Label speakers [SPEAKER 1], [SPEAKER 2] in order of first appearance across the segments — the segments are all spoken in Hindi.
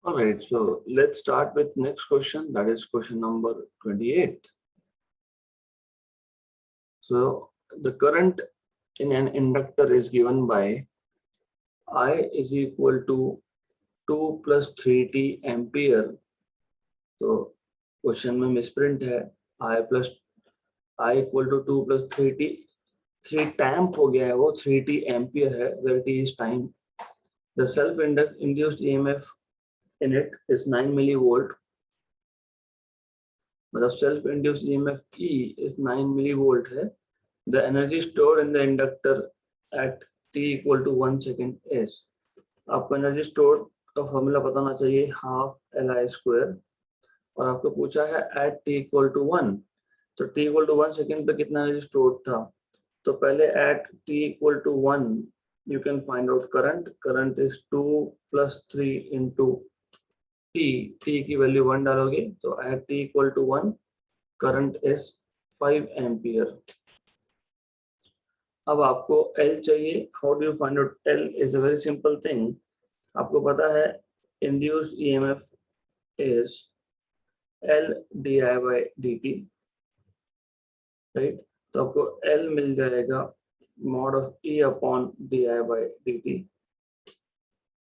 [SPEAKER 1] All right, so let's start with next question. That is question number 28. So the current in an inductor is given by I is equal to 2 plus 3t ampere. तो क्वेश्चन में मिसप्रिंट है I equal to 2 plus 3t, 3 temp हो गया है, वो 3t एम्पियर है, where t is time. The self-induced EMF in it is 9 millivolt. मतलब self-induced EMF E is 9 millivolt है. The energy stored in the inductor at t equal to 1 second is. आपको एनर्जी स्टोर्ड का फॉर्मूला पता होना चाहिए, हाफ Li स्क्वायर, और आपको पूछा है at t equal to 1. तो t equal to 1 सेकेंड पे कितना एनर्जी स्टोर्ड था, तो पहले at t equal to 1 you can find out current is 2 plus 3 into t की वैल्यू 1 डालोगे तो at t equal to 1 current is 5 ampere. अब आपको L चाहिए. How do you find out L? Is a very simple thing. आपको पता है induced EMF is L di by dt, right? तो आपको L मिल जाएगा mod of E upon di by dt.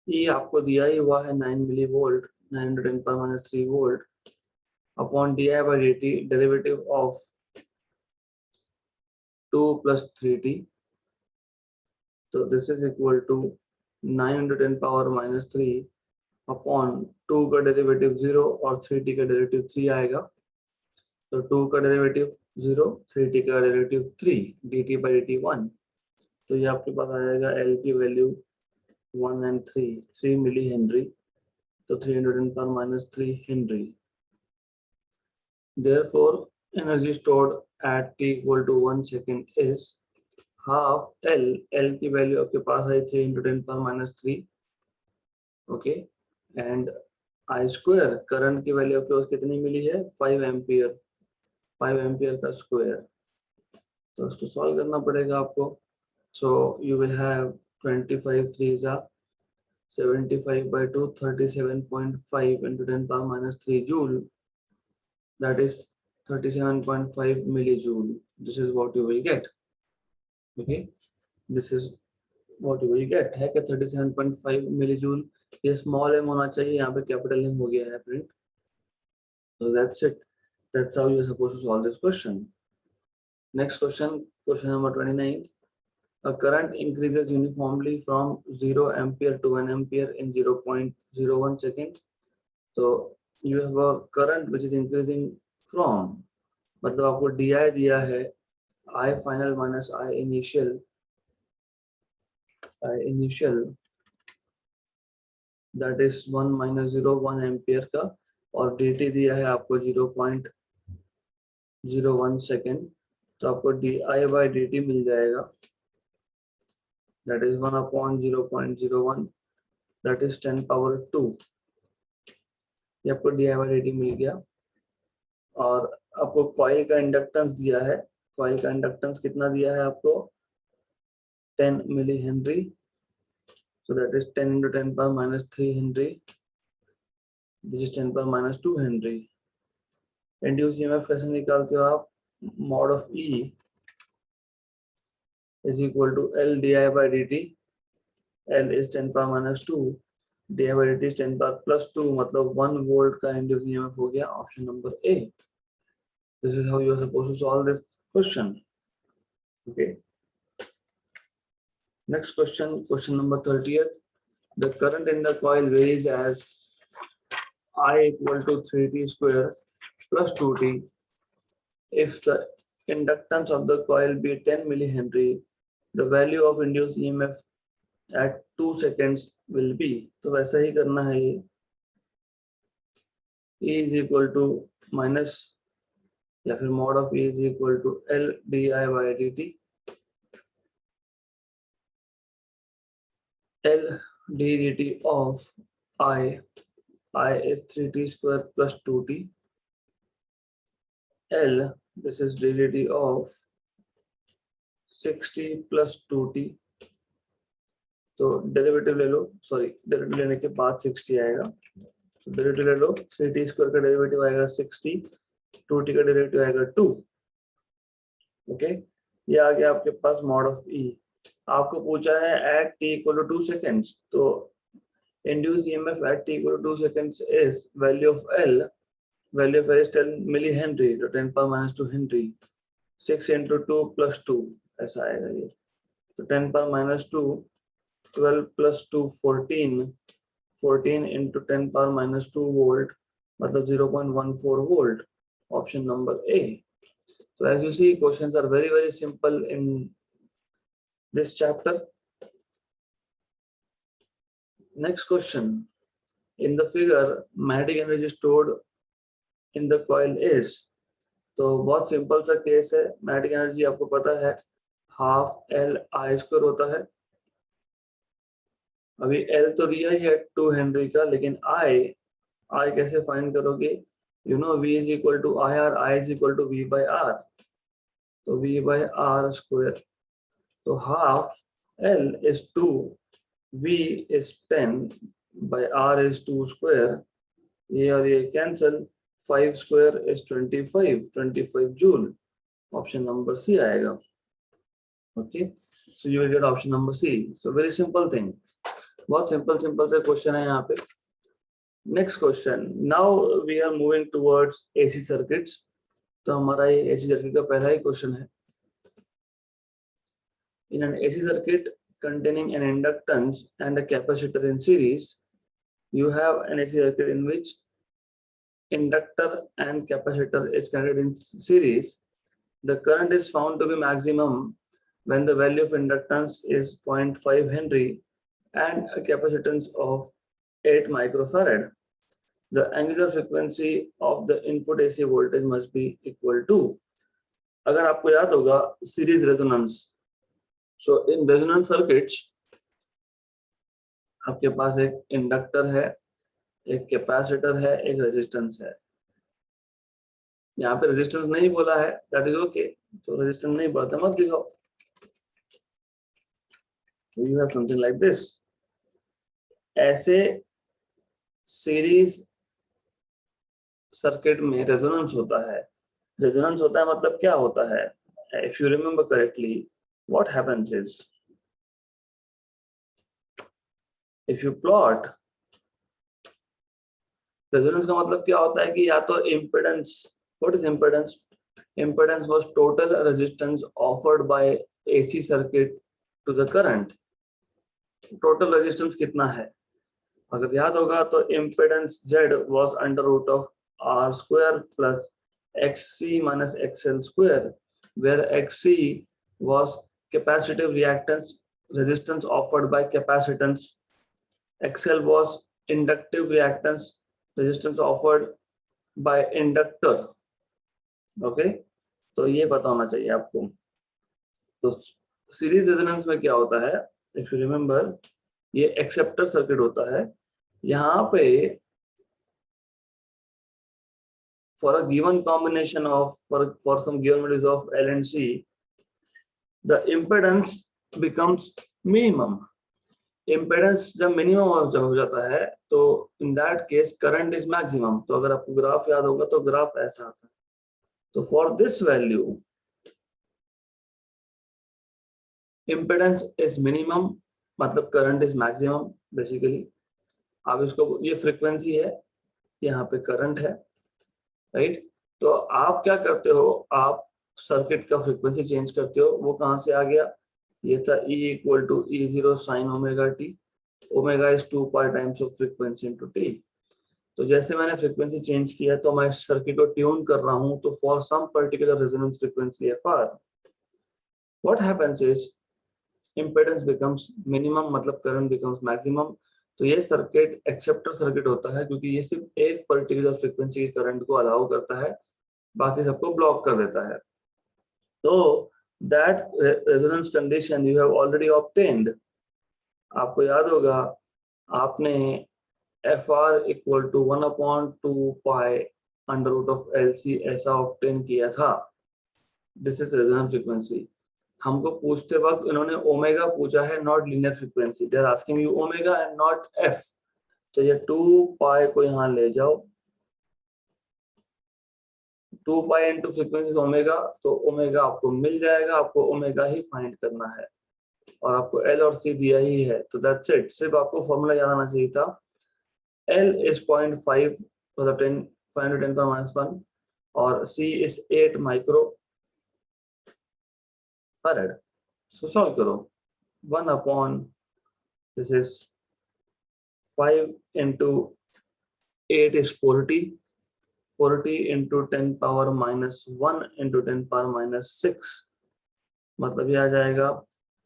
[SPEAKER 1] E आपको दिया ही हुआ है 9 millivolt, 910⁻³ volt, upon di by dt, derivative of 2 plus 3t. So this is equal to 910⁻³ upon 2 का डेरिवेटिव 0 और 3t का डेरिवेटिव 3 आएगा. तो 2 का डेरिवेटिव 0, 3t का डेरिवेटिव 3, dt by dt 1. तो ये आपके पास आ जाएगा L की वैल्यू 1 and 3 मिली हेनरी. तो 310⁻³ henry. Therefore, energy stored at t equal to 1 second is half L. L की वैल्यू आपके पास है 3 into 10⁻³. Okay, and I square, current की वैल्यू आपके पास कितनी मिली है, 5 एम्पियर. 5 एम्पियर का स्क्वायर. तो उसको सॉल्व करना पड़ेगा आपको. सो you will have 25 3s are 75 by 2, 37.5 into 10⁻³ joule. That is 37.5 millijoule. This is what you will get. Okay, this is what you will get है कि 37.5 मिलीजूल. ये स्मॉल m होना चाहिए, यहाँ पे कैपिटल M हो गया है print. So that's it. That's how you are supposed to solve this question. Next question, question number 29. A current increases uniformly from 0 ampere to 1 ampere in 0.01 second. So you have a current which is increasing from, मतलब आपको DI दिया है I final minus I initial, that is 1 minus 0.1 ampere का, और dt दिया है आपको 0.01 सेकेंड. तो आपको di by dt मिल जाएगा, that is 1 upon 0.01, that is 10 power 2. ये आपको di by dt मिल गया. और आपको कॉइल का इंडक्टेंस दिया है. कॉइल का इंडक्टेंस कितना दिया है आपको, 10 milli henry. So that is 10 into 10⁻³ Henry. This is 10⁻² Henry. Induced EMF कैसे निकालते हो आप? Mod of E is equal to L di by dt. L is 10⁻², di by dt is 10⁻+2, मतलब 1 volt का induced EMF हो गया. Option number A. This is how you are supposed to solve this question. Okay. Next question, question number 30th. The current in the coil varies as I equal to 3t square plus 2t. If the inductance of the coil be 10 millihenry, the value of induced EMF at 2 seconds will be. तो वैसा ही करना है ये. E is equal to minus या फिर mod of E is equal to L di by dt. L dt of I is 3t square plus 2t. L, this is dt of 60 plus 2t. तो डेरिवेटिव ले लो, सॉरी डेरिवेटिव लेने के बाद 60 आएगा. डेरिवेटिव ले लो, 3t² का डेरिवेटिव आएगा 6t, 2t का डेरिवेटिव आएगा 2। ओके, ये आ गया आपके पास मॉड ऑफ ई। आपको पूछा है एट t = 2 seconds, तो induced EMF at t = 2 seconds is value of L is 10 millihenry, तो 10⁻² Henry, 6 × 2 + 2 ऐसा आएगा ये। तो 10⁻², 12 + 2 14, 14 × 10⁻² volt, मतलब 0.14 volt, option number A. So as you see, questions are very simple in this chapter. Next question, in the figure magnetic energy stored in the coil is, तो बहुत सिंपल सा केस है। मैग्नेटिक एनर्जी आपको पता है हाफ एल आई स्क्वायर होता है। अभी एल तो दिया ही है 2 हेनरी का, लेकिन आई कैसे फाइंड करोगे? You know V is equal to IR, I is equal to V by R, तो V by R स्क्वायर, तो half L is 2, V is 10 by R is 2 square, ये और ये cancel, 5 square is 25 joule, option number C आएगा। Okay, so you will get option number C. So very simple thing, बहुत सिंपल से क्वेश्चन है यहाँ पे। Next question, now we are moving towards AC circuits. तो हमारा ये एसी सर्किट का पहला ही क्वेश्चन है। In an AC circuit containing an inductance and a capacitor in series, you have an AC circuit in which inductor and capacitor is connected in series. The current is found to be maximum when the value of inductance is 0.5 Henry and a capacitance of 8 microfarad. The angular frequency of the input AC voltage must be equal to, अगर आपको याद होगा, series resonance. So in resonance circuits आपके पास एक इंडक्टर है, एक कैपेसिटर है, एक रेजिस्टेंस है। यहाँ पे रेजिस्टेंस नहीं बोला है, दैट इज ओके, तो रेजिस्टेंस नहीं बोला तो मत लिखो। You have something like this. ऐसे सीरीज सर्किट में रेजोनेंस होता है। रेजोनेंस होता है मतलब क्या होता है? If you remember correctly, what happens is, if you plot, resonance का मतलब क्या होता है कि या तो impedance, what is impedance? Impedance was total resistance offered by AC circuit to the current. Total resistance कितना है? अगर याद होगा तो impedance Z was under root of R square plus XC minus XL square, where XC was capacitive reactance, resistance offered by capacitance. XL was inductive reactance, resistance offered by inductor. Okay, तो ये पता होना चाहिए आपको। तो सीरीज रेजोनेंस में क्या होता है? इफ यू रिमेम्बर, ये एक्सेप्टर सर्किट होता है। यहाँ पे for a given combination of for some given values of L and C, the impedance becomes minimum. Impedance जब मिनिमम हो जाता है तो in that case current is maximum. तो अगर आपको ग्राफ याद होगा तो ग्राफ ऐसा आता है। तो for this value impedance is minimum, मतलब करंट इज मैक्सिमम बेसिकली। आप इसको, ये फ्रीक्वेंसी है, यहाँ पे करंट है, राइट? तो आप क्या करते हो, आप सर्किट का फ्रीक्वेंसी चेंज करते हो। वो कहाँ से आ गया? ये था E = E0 sin omega t, omega is 2 pi times of frequency into t। तो जैसे मैंने फ्रीक्वेंसी चेंज किया तो मैं सर्किट को ट्यून कर रहा हूँ, तो for some particular resonance frequency FR, what happens is impedance becomes minimum, मतलब करंट becomes maximum। तो ये सर्किट एक्सेप्टर सर्किट होता है क्योंकि ये सिर्फ एक पर्टिकुलर फ्रीक्वेंसी के करंट को अलाउ करता है, बाकी सबको ब्लॉक कर देता है। तो that resonance condition you have already obtained. आपको याद होगा, आपने FR = 1/2 pi under root of LC ऐसा ऑब्टेन किया था। This is resonance frequency. हमको पूछते वक्त इन्होंने ओमेगा पूछा है, not linear frequency. They are asking you omega and not F. तो ये 2 पाई को यहाँ ले जाओ, 2 पाई इंटू फ्रीक्वेंसी ओमेगा, तो ओमेगा आपको मिल जाएगा, आपको ओमेगा ही फाइंड करना है और आपको एल और सी दिया ही है। तो दैट्स इट, सिर्फ आपको फॉर्मूला याद आना चाहिए था। एल इज 0.5 मतलब 10 5 10 पर -1 और C is 8 micro farad. So solve करो, 1 upon this is 5 into 8 is 40, 40 into 10 power -1 into 10 power -6, मतलब ये आ जाएगा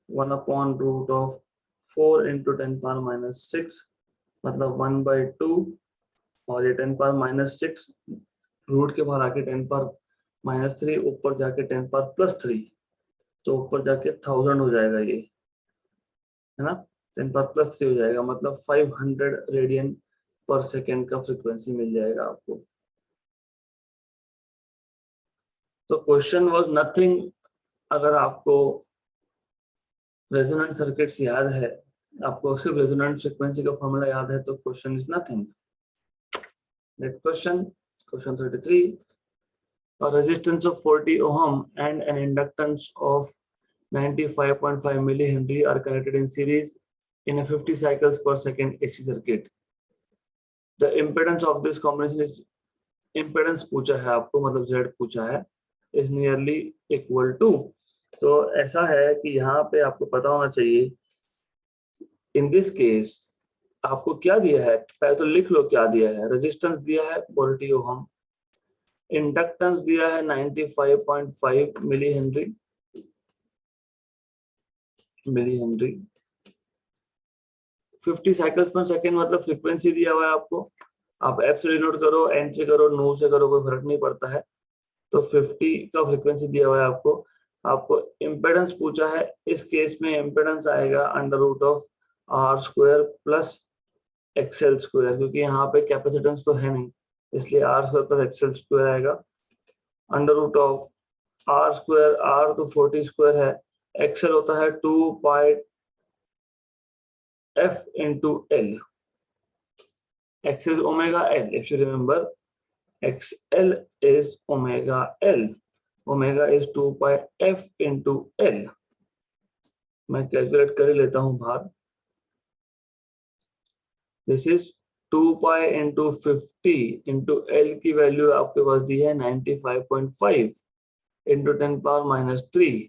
[SPEAKER 1] 1 upon root of 4 into 10 power -6, मतलब 1/2, और ये 10 power -6 रूट के बाहर आके 10 power -3, ऊपर जाके 10 power +3, तो ऊपर जाके 1000 हो जाएगा, ये है ना, 10 power +3 हो जाएगा, मतलब 500 रेडियन पर सेकेंड का फ्रीक्वेंसी मिल जाएगा आपको। तो क्वेश्चन वाज नथिंग, अगर आपको रेजोनेंट सर्किट्स याद है, आपको सिर्फ रेजोनेंट फ्रीक्वेंसी का फॉर्मूला याद है, तो question is nothing. Next question, question 33, a resistance of 40 ohm and an inductance of 95.5 millihenry are connected in series in a 50 cycles per second AC circuit. The impedance of this combination is, impedance पूछा है आपको, मतलब Z पूछा है, is nearly equal to, तो ऐसा है कि यहाँ पे आपको पता होना चाहिए, इन दिस केस आपको क्या दिया है, पहले तो लिख लो क्या दिया है। रेजिस्टेंस दिया है 40 ओम, इंडक्टेंस दिया है 95.5 मिली हेनरी, 50 साइकिल्स पर सेकेंड मतलब फ्रीक्वेंसी दिया हुआ है आपको, आप एफ से डिनोट करो, एन से करो, नो से करो, कोई फर्क नहीं पड़ता है। तो 50 का फ्रीक्वेंसी दिया हुआ है आपको, आपको इम्पेडेंस पूछा है, इस केस में इम्पेडेंस आएगा under root of R square plus XL square, क्योंकि यहाँ पे कैपेसिटेंस तो है नहीं, इसलिए R square plus XL square आएगा। Under root of R square, R तो 40 स्क्वायर है, एक्सएल होता है 2 pi f into L, X is omega L, if you remember XL is omega L, omega is 2 pi F into L, मैं कैलकुलेट कर ही लेता हूं बाहर, this is 2 pi into 50 into L की वैल्यू आपके पास दी है 95.5 into 10 power -3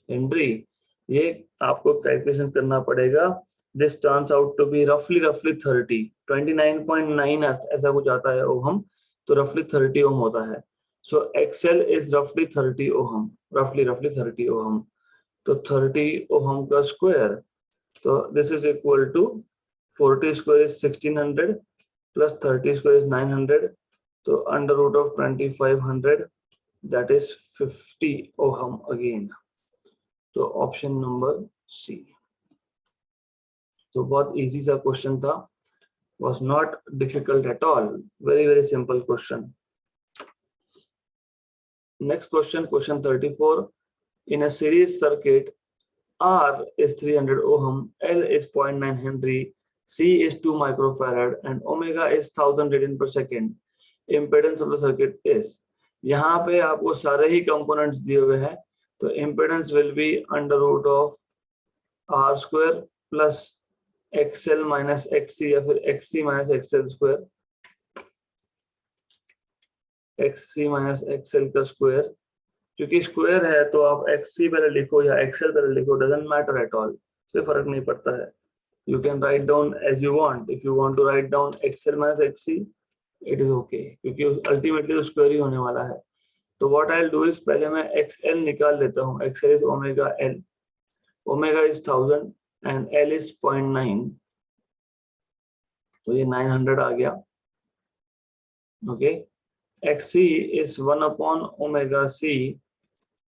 [SPEAKER 1] हेनरी, ये आपको कैलकुलेशन करना पड़ेगा। This turns out to be रफली 30, 29.9 ऐसा कुछ आता है ओहम, तो रफली 30 ओम होता है। सो एक्सएल इज रफली 30 ओहम, रफली 30 ओहम, तो 30 ओहम का स्क्वायर, तो this is equal to 40 square is 1600 plus 30 square is 900, तो under root of 2500, that is 50 ohm again. तो ऑप्शन नंबर सी। तो बहुत इजी सा क्वेश्चन था, was not difficult at all, very simple question. Next question, question 34, in a series circuit R is 300 ohm, L is 0.9 Henry, C is 2 microfarad and omega is 1000 radian per second. Impedance of the circuit is, यहाँ पे आपको सारे ही कंपोनेंट्स दिए हुए हैं, तो impedance will be under root of R square plus XL minus XC या फिर XC minus XL square, XC minus XL का स्क्वायर, क्योंकि स्क्वायर है तो आप XC पहले लिखो या XL पहले लिखो, डजंट मैटर एट ऑल, कोई फर्क नहीं पड़ता है। You can write down as you want, if you want to write down XL minus XC it is okay, क्योंकि अल्टीमेटली तो स्क्वायर ही होने वाला है। तो what I'll do is पहले मैं XL निकाल लेता हूँ, XL is omega L, omega is 1000 and L is 0.9, तो ये 900 आ गया, okay. XC is 1 upon omega C,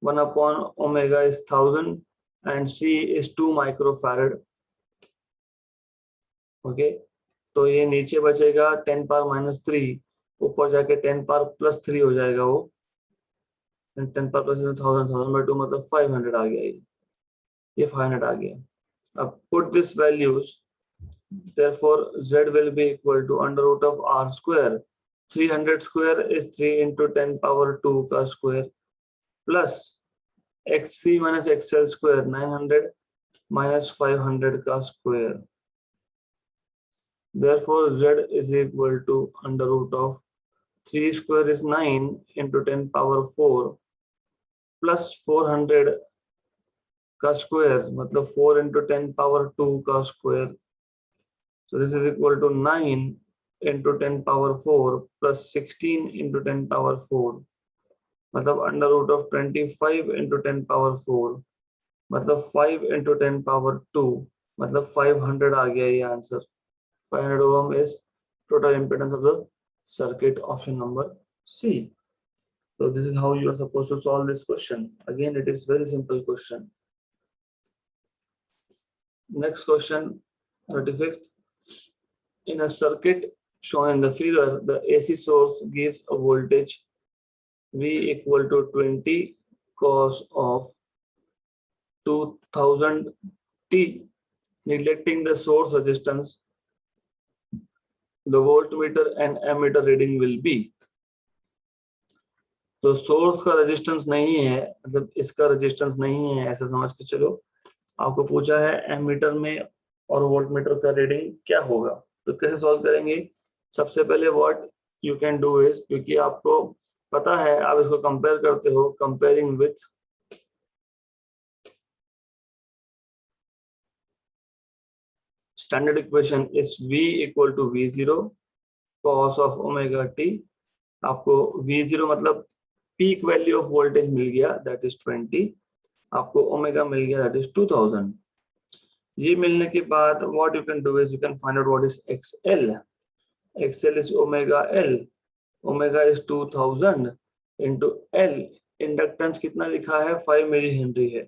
[SPEAKER 1] 1 upon omega is 1000 and C is 2 microfarad, okay. तो ये नीचे बचेगा 10 पावर -3, ऊपर जाके 10 पावर +3 हो जाएगा वो, 10 पावर +1000, 1000/2 मतलब 500 आ गया, ये 500 आ गया। अब put this values Therefore, Z will be equal to under root of R square. 300 square is 3 into 10 power 2 का square plus XC minus XL square 900 minus 500 का square. Therefore, Z is equal to under root of 3 square is 9 into 10 power 4 plus 400 का square मतलब 4 into 10 power 2 का square. So this is equal to 9 into 10 power 4 plus 16 into 10 power 4 मतलब under root of 25 into 10 power 4 मतलब 5 into 10 power 2 मतलब 500 आ गया ये answer. 500 ohm is total impedance of the circuit, option number C. So this is how you are supposed to solve this question. Again, it is very simple question. Next question, 35th. In a circuit shown in the figure, the AC source gives a voltage V equal to 20 cos of 2000 T. Neglecting the source resistance, the voltmeter and ammeter reading will be. तो सोर्स का रेजिस्टेंस नहीं है, मतलब इसका रेजिस्टेंस नहीं है, ऐसा समझ के चलो. आपको पूछा है एमीटर में और वोल्टमीटर का रीडिंग क्या होगा, तो कैसे सॉल्व करेंगे. सबसे पहले what you can do is, क्योंकि आपको पता है आप इसको कंपेयर करते हो, comparing with standard equation is V equal to V0 cos of omega t. आपको V0 मतलब पीक वैल्यू ऑफ वोल्टेज मिल गया, दैट इज 20. आपको ओमेगा मिल गया, दैट इज 2000. ये मिलने के बाद what you can do is you can find out what is XL. XL is omega L. Omega is 2000 into L. Inductance कितना लिखा है, 5 मिली हेनरी है.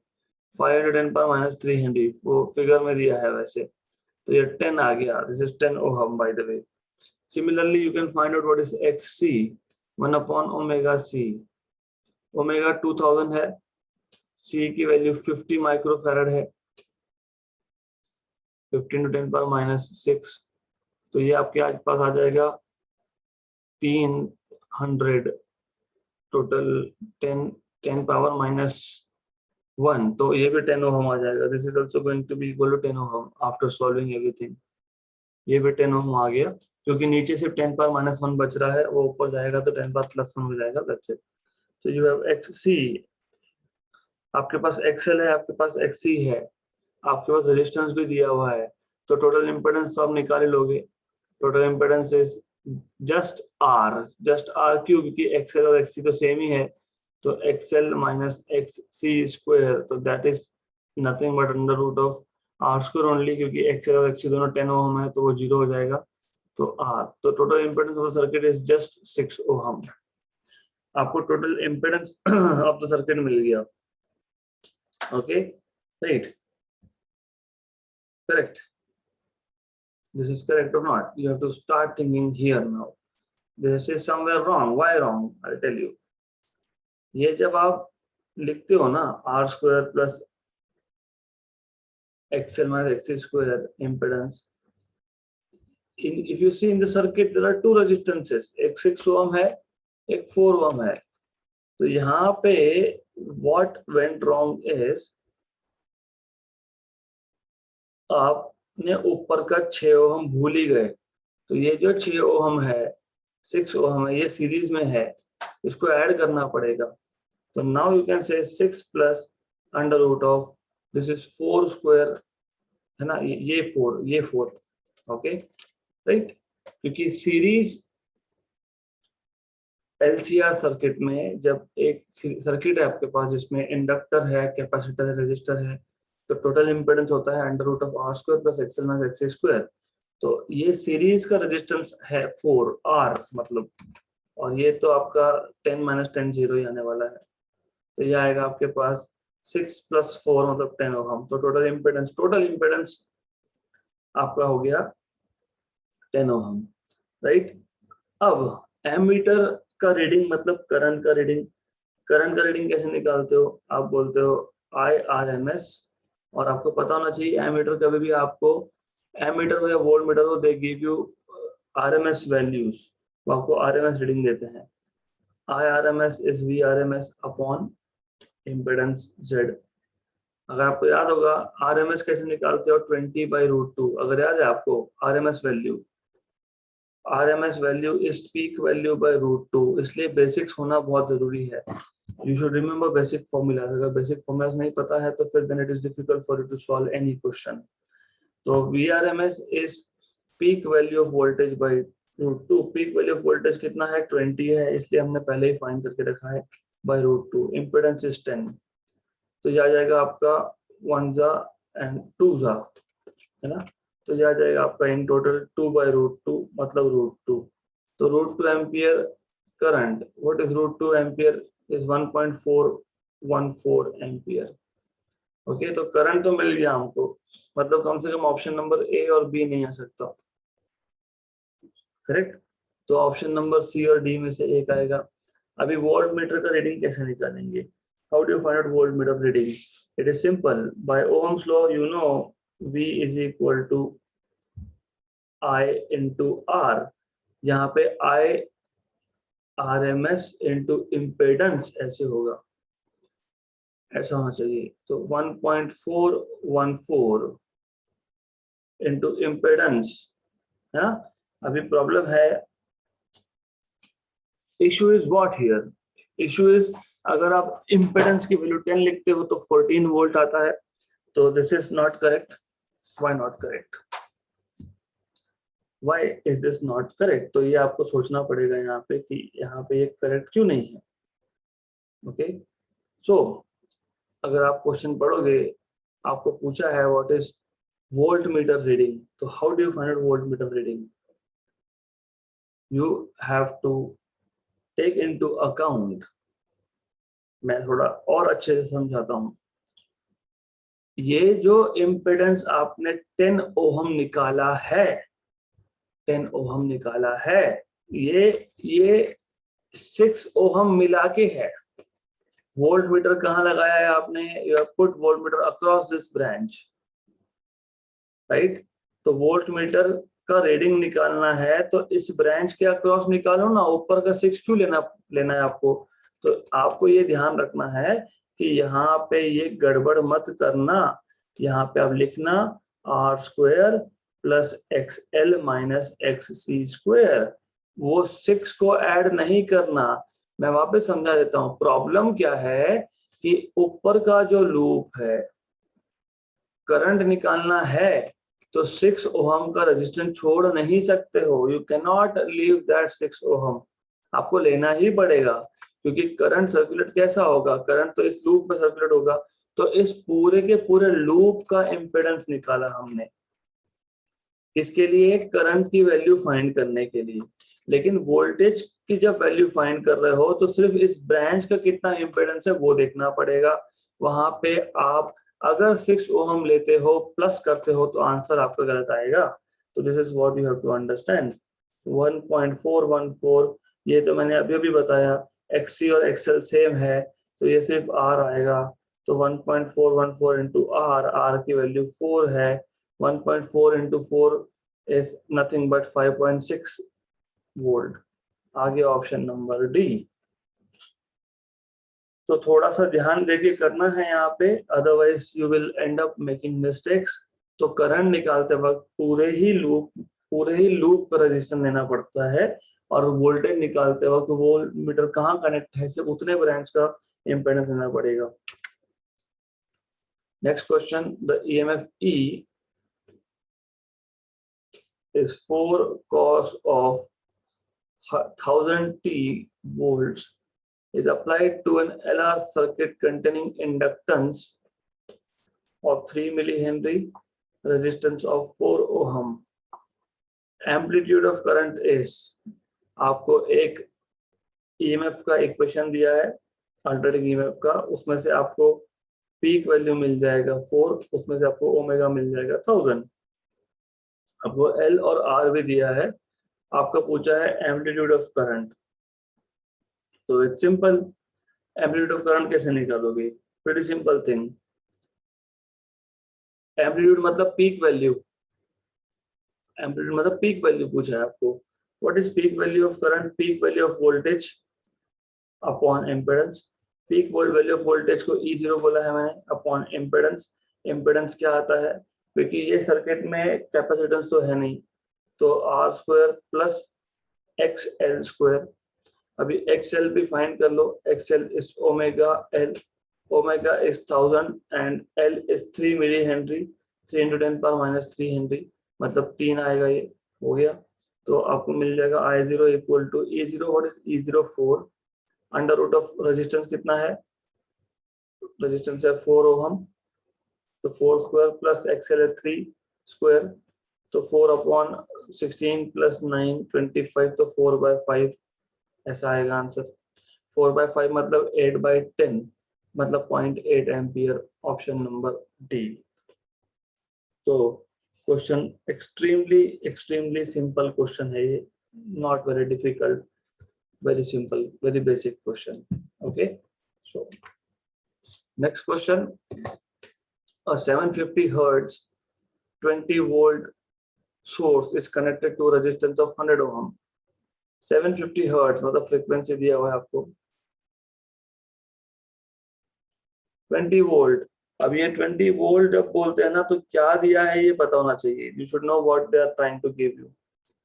[SPEAKER 1] 510 - 3 हेनरी वो फिगर में दिया है वैसे, तो ये 10 आ गया. This is 10 ohm by the way. Similarly, you can find out what is XC, 1 upon omega C. Omega 2000 है, C की वैल्यू 50 माइक्रोफैरड है, 15 to 10 power -6. तो ये आपके आज पास आ जाएगा 300 टोटल 10 power -1. तो ये भी 10 ओहम आ जाएगा. This is also going to be equal to 10 ohm after solving everything. ये भी 10 ओहम आ गया, क्योंकि नीचे सिर्फ 10 power -1 बच रहा है, वो ऊपर जाएगा तो 10 power +1 हो जाएगा. That's it. So you have XC. आपके पास XL है, आपके पास XC है, आपके पास रेजिस्टेंस भी दिया हुआ है, तो टोटल इंपेडेंस तो आप निकाल ही लोगे. Total impedance is just R क्यों, क्योंकि XL और XC तो सेम ही है, तो XL माइनस XC स्क्वायर, तो that is nothing but under root of R square only, क्योंकि XL और XC दोनों 10 ओहम है, तो वो 0 हो जाएगा, तो R. तो total impedance of the circuit is just 6 ohm. आपको total impedance of the circuit मिल गया. Okay, right, correct. This is correct or not? You have to start thinking here now. This is somewhere wrong. Why wrong? I'll tell you. ये जब आप लिखते हो ना R square plus XL minus XC square impedance, if you see in the circuit there are two resistances, एक 6 ohm है, एक 4 ohm है. तो यहाँ पे what went wrong is आपने ऊपर का 6 ओहम भूल ही गए. तो ये जो 6 ओहम है, 6 ओहम है, ये सीरीज में है, इसको ऐड करना पड़ेगा. तो now you can say 6 plus under root of this is 4 square, है ना, ये 4. Okay, right. क्योंकि सीरीज LCR सर्किट में जब एक सर्किट है आपके पास जिसमें इंडक्टर है, कैपेसिटर है, रेजिस्टर है, तो टोटल इंपेडेंस होता है under root of R square plus XL minus XC square. तो ये सीरीज का रेजिस्टेंस है 4R मतलब, और ये तो आपका 10 - 10 0 ही आने वाला है. तो ये आएगा आपके पास 6 + 4 मतलब 10 ओहम. तो टोटल इंपेडेंस आपका हो गया 10 ओहम, राइट. अब एमीटर का रीडिंग मतलब करंट का रीडिंग कैसे निकालते हो, आप बोलते हो IRMS, और आपको पता होना चाहिए एमीटर कभी भी आपको एमीटर हो या वोल्ट मीटर हो, they give you RMS values, वो आपको आरएमएस रीडिंग देते हैं। IRMS is VRMS upon impedance Z। अगर आपको याद होगा RMS कैसे निकालते हो, 20/√2। अगर याद है आपको RMS value is peak value by √2, इसलिए बेसिक्स होना बहुत जरूरी है। You should remember basic formulas. अगर बेसिक फॉर्मूलाज नहीं पता है तो फिर then it is difficult for you to solve any question. तो VRMS is peak value of voltage by √2। Peak value of voltage कितना है, 20 है, इसलिए हमने पहले ही फाइंड करके रखा है बाय √2। इम्पिडेंस इज 10, तो यह आ जाएगा आपका 1 जा एंड 2 जा, है ना। तो यह आ जाएगा आपका इन टोटल 2/√2 मतलब √2। तो √2 ampere current, what is √2 ampere is 1.414 ampere. Okay, तो करंट तो मिल गया हमको, मतलब कम से कम ऑप्शन नंबर ए और बी नहीं आ सकता, करेक्ट। तो ऑप्शन नंबर सी और डी में से एक आएगा। अभी वोल्ट मीटर का रीडिंग कैसे निकालेंगे, how do you find out volt meter reading? It is simple, by ohm's law you know V is equal to I into R। यहाँ पे I RMS इंटू इम्पेडेंस ऐसे होगा, ऐसा होना चाहिए। तो 1.414 इंटू इम्पेडेंस, है ना। अभी प्रॉब्लम है, issue is what here, issue is अगर आप इम्पेडेंस की वैल्यू 10 लिखते हो तो 14 वोल्ट आता है, तो this is not correct. Why not correct, why is this not correct? तो ये आपको सोचना पड़ेगा यहाँ पे कि यहाँ पे ये करेक्ट क्यों नहीं है। ओके, सो अगर आप क्वेश्चन पढ़ोगे, आपको पूछा है what is volt meter reading, तो how do you find out volt meter reading? You have to take into account, मैं थोड़ा और अच्छे से समझाता हूं। ये जो इम्पिडेंस आपने 10 ओहम निकाला है, 10 ओहम निकाला है, ये 6 ओहम मिला के है। वोल्ट मीटर कहाँ लगाया है आपने, you have put volt meter across this branch, right. तो वोल्ट मीटर का रीडिंग निकालना है तो इस ब्रांच के अक्रॉस निकालो ना, ऊपर का 6 क्यों लेना है आपको? तो आपको ये ध्यान रखना है कि यहाँ पे ये गड़बड़ मत करना। यहाँ पे आप लिखना R² plus XL minus XC², वो 6 को ऐड नहीं करना। मैं वापस समझा देता हूँ, प्रॉब्लम क्या है कि ऊपर का जो लूप है, करंट निकालना है तो 6 ओहम का रेजिस्टेंस छोड़ नहीं सकते हो, you can not leave that 6 ohm, आपको लेना ही पड़ेगा। क्योंकि करंट सर्कुलेट कैसा होगा, करंट तो इस लूप में सर्कुलेट होगा। तो इस पूरे के पूरे लूप का इम्पिडेंस निकाला हमने, इसके लिए करंट की वैल्यू फाइंड करने के लिए। लेकिन वोल्टेज की जब वैल्यू फाइंड कर रहे हो तो सिर्फ इस ब्रांच का कितना इम्पिडेंस है वो देखना पड़ेगा। वहां पे आप अगर 6 ओहम लेते हो प्लस करते हो तो आंसर आपका गलत आएगा। तो this is what you have to understand. 1.414 ये तो मैंने अभी अभी बताया, XC और XL सेम है तो ये सिर्फ R आएगा। तो 1.414 इंटू R की वैल्यू 4 है, 1.4 into 4 is nothing but 5.6 volt. आगे ऑप्शन नंबर डी। तो थोड़ा सा ध्यान देके करना है यहाँ पे, otherwise you will and up making mistakes. तो करंट निकालते वक्त पूरे ही लूप का रेजिस्टेंस लेना पड़ता है, और वोल्टेज निकालते वक्त वोल्ट मीटर कहाँ कनेक्ट है सिर्फ उतने ब्रांच का इम्पीडेंस लेना पड़ेगा। Next question, the EMF E is 4 cos of 1000 T volts is applied to an LR circuit containing inductance of 3 millihenry, resistance of 4 ohm. Amplitude of current is, आपको एक EMF का इक्वेशन दिया है, अल्टरनेटिंग EMF का, उसमें से आपको पीक वैल्यू मिल जाएगा 4, उसमें से आपको ओमेगा मिल जाएगा 1000। आपको L और R भी दिया है, आपका पूछा है एम्पलीट्यूड ऑफ करंट। तो it's simple, amplitude of current कैसे निकालोगे? प्रीटी सिंपल थिंग, एम्पलीट्यूड मतलब पीक वैल्यू, एम्पलीट्यूड मतलब पीक वैल्यू पूछा है आपको। What is peak value of current? Peak value of voltage upon impedance. Peak value of voltage को E0 बोला है मैंने, अपॉन इम्पीडेंस। इम्पीडेंस क्या आता है, क्योंकि ये सर्किट में कैपेसिटेंस तो है नहीं, तो R square plus XL square. अभी XL भी फाइंड कर लो, XL is omega L, omega is 1000 and L is 3 milli henry, 3 into 10 power minus 3 henry, मतलब 3 आएगा, ये हो गया। तो आपको मिल जाएगा I0 equal to E0, what is E0? 4 under root of resistance कितना है, रेजिस्टेंस है 4 ओहम, तो 4 स्क्वायर प्लस XL है 3 स्क्वायर, तो 4 अपॉन 16 प्लस 9 25, तो 4/5 ऐसा आएगा आंसर। 4/5 मतलब 8/10 मतलब 0.8 एम्पियर, ऑप्शन नंबर डी। तो question extremely extremely simple question है ये, not very difficult, very simple, very basic question. Okay, so next question. A 750 hertz 20 volt source is connected to resistance of 100 ohm. 750 hertz मतलब frequency दिया हुआ है आपको 20 volt। अब ये 20 volt जब बोलते हैं ना, तो क्या दिया है ये पता होना चाहिए। You should know what they are trying to give you.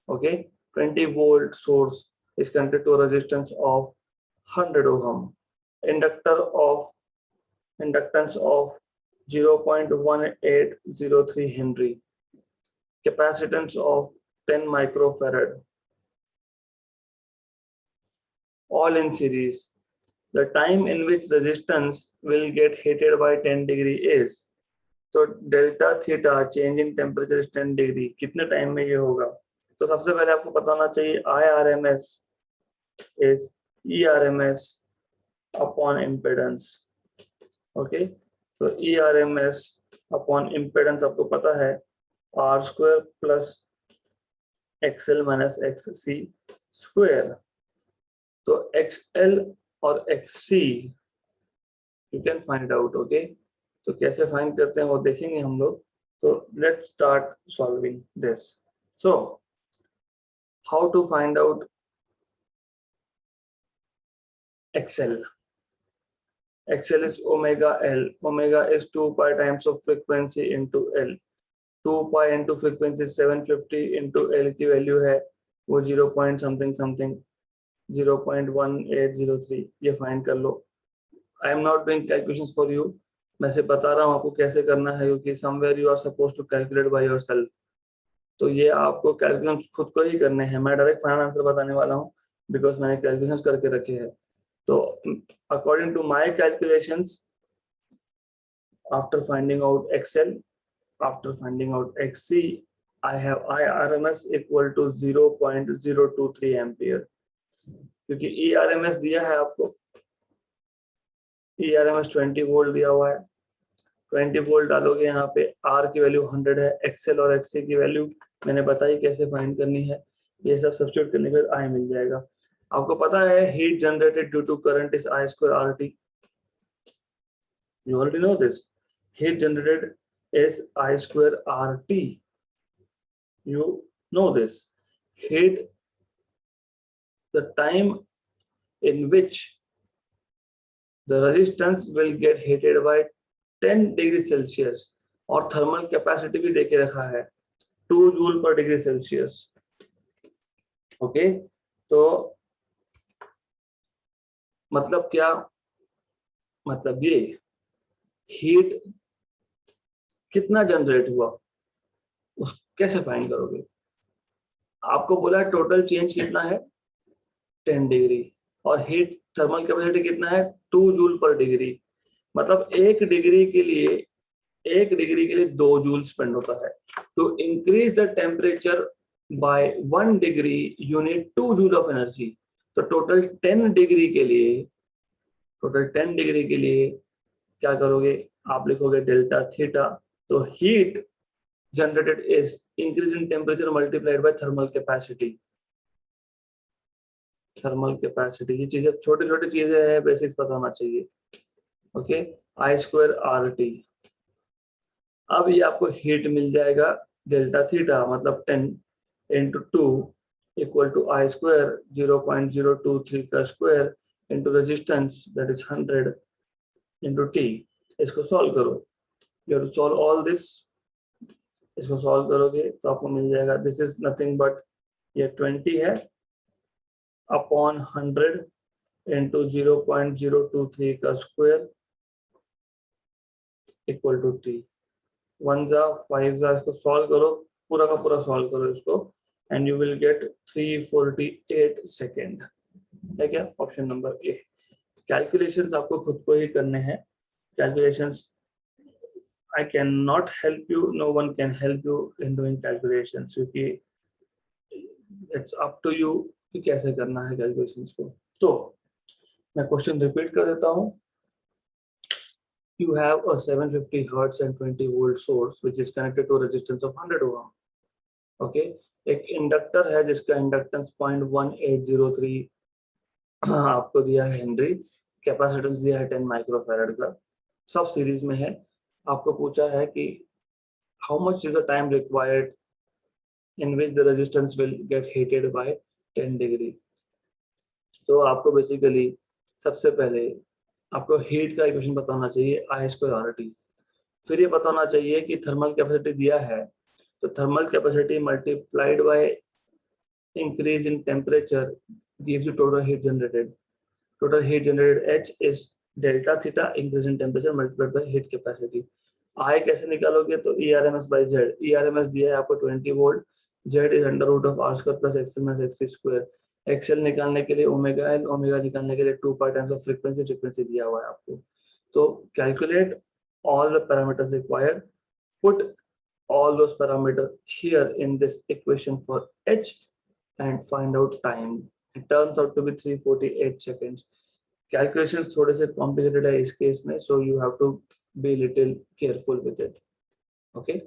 [SPEAKER 1] Okay, 20 volt source is connected to a resistance of 100 ohm. Inductance of 0.1803 Henry, capacitance of 10 microfarad, all in series. The time in which resistance will get heated by 10 degree is, तो delta theta change in temperature 10 degree, कितने टाइम में ये होगा? तो सबसे पहले आपको पता होना चाहिए IRMS is ERMS upon impedance. Okay, तो ERMS अपॉन इम्पेडेंस आपको पता है R square plus XL minus XC square. तो XL और XC you can find out. Okay, तो कैसे फाइंड करते हैं वो देखेंगे हम लोग। तो let's start solving this. So how to find out XL? XL is omega L. Omega is 2 pi times of frequency into L. 2 pi into frequency 750 into L की वैल्यू है वो 0 point something something 0.1803, ये फाइंड कर लो। I am not doing calculations for you, मैं से बता रहा हूँ आपको कैसे करना है, क्योंकि somewhere you are suppose to calculate by yourself. तो ये आपको कैलकुलेशन खुद को ही करने हैं, मैं डायरेक्ट फाइनल आंसर बताने वाला हूँ बिकॉज मैंने कैलकुलेशंस करके रखे हैं। तो according to my calculations, after finding out XL, after finding out XC, I have IRMS equal to 0.023 ampere, क्योंकि ERMS दिया है आपको, ERMS 20 वोल्ट दिया हुआ है। 20 वोल्ट डालोगे यहाँ पे, R की वैल्यू 100 है, XL और XC की वैल्यू मैंने बताई कैसे फाइंड करनी है, ये सब सब्स्टिट्यूट करने के बाद I मिल जाएगा। आपको पता है heat generated due to current is I square RT, you already know this. Heat generated is I square RT, you know this. Heat, the time in which the resistance will get heated by 10 degree Celsius, और थर्मल कैपेसिटी भी देके रखा है 2 जूल पर डिग्री सेल्सियस। ओके, तो मतलब क्या, मतलब ये हीट कितना जनरेट हुआ उस कैसे फाइंड करोगे? आपको बोला टोटल चेंज कितना है 10 डिग्री, और हीट थर्मल कैपेसिटी कितना है 2 जूल पर डिग्री, मतलब 1 डिग्री के लिए 2 जूल स्पेंड होता है। To increase the temperature by 1 degree you need 2 joule of energy. तो टोटल 10 डिग्री के लिए क्या करोगे, आप लिखोगे डेल्टा थीटा। तो heat generated is increase in temperature multiplied by thermal capacity. ये चीजें छोटी छोटी चीजें हैं, बेसिक्स पता होना चाहिए। Okay, I square RT। अब ये आपको हीट मिल जाएगा डेल्टा थीटा मतलब 10 into 2 equal to I square 0.023 का square into resistance that is 100 into t. इसको सॉल्व करो, you have to solve all this. इसको सॉल्व करोगे तो आपको मिल जाएगा, दिस इज नथिंग बट ये 20 है अपॉन 100 into 0.023 का स्क्वायर इक्वल टू t. 1 जा 5 जा, इसको सॉल्व करो, पूरा का पूरा सॉल्व करो इसको, and you will gate 348 second. है क्या? Option number A. कैलकुलेशंस आपको खुद को ही करने हैं. Calculations I cannot help you, no one can help you in doing calculations, क्योंकि it's up to you कि कैसे करना है calculations को. तो मैं क्वेश्चन रिपीट कर देता हूँ. You have a 750 hertz and 20 volt source which is connected to a resistance of 100 ohm. Okay, एक इंडक्टर है जिसका इंडक्टेंस 0.1803 आपको दिया है हेनरी, कैपेसिटेंस दिया है 10 माइक्रोफैरड का, सब सीरीज में है. आपको पूछा है कि how much is the time required in which the resistance will get heated by 10 degree. तो आपको बेसिकली सबसे पहले आपको हीट का इक्वेशन बताना चाहिए I स्क्वायर RT. फिर ये बताना चाहिए कि थर्मल कैपेसिटी दिया है, तो thermal capacity multiplied by increase in temperature gives you total heat generated. Total heat generated H is delta theta increase in temperature multiplied by heat capacity. I कैसे निकालोगे? तो ERMS by Z. ERMS दिया है आपको 20 volt, Z is under root of R square plus XL minus XC square. XL निकालने के लिए ओमेगा L, ओमेगा निकालने के लिए 2 पाई टाइम्स ऑफ फ्रीक्वेंसी, फ्रीक्वेंसी दिया हुआ है आपको. तो calculate all the parameters required, put all those parameters here in this equation for H and find out time. It turns out to be 348 seconds. Calculations थोड़े से complicated है इस केस में, so you have to be little careful with it. Okay.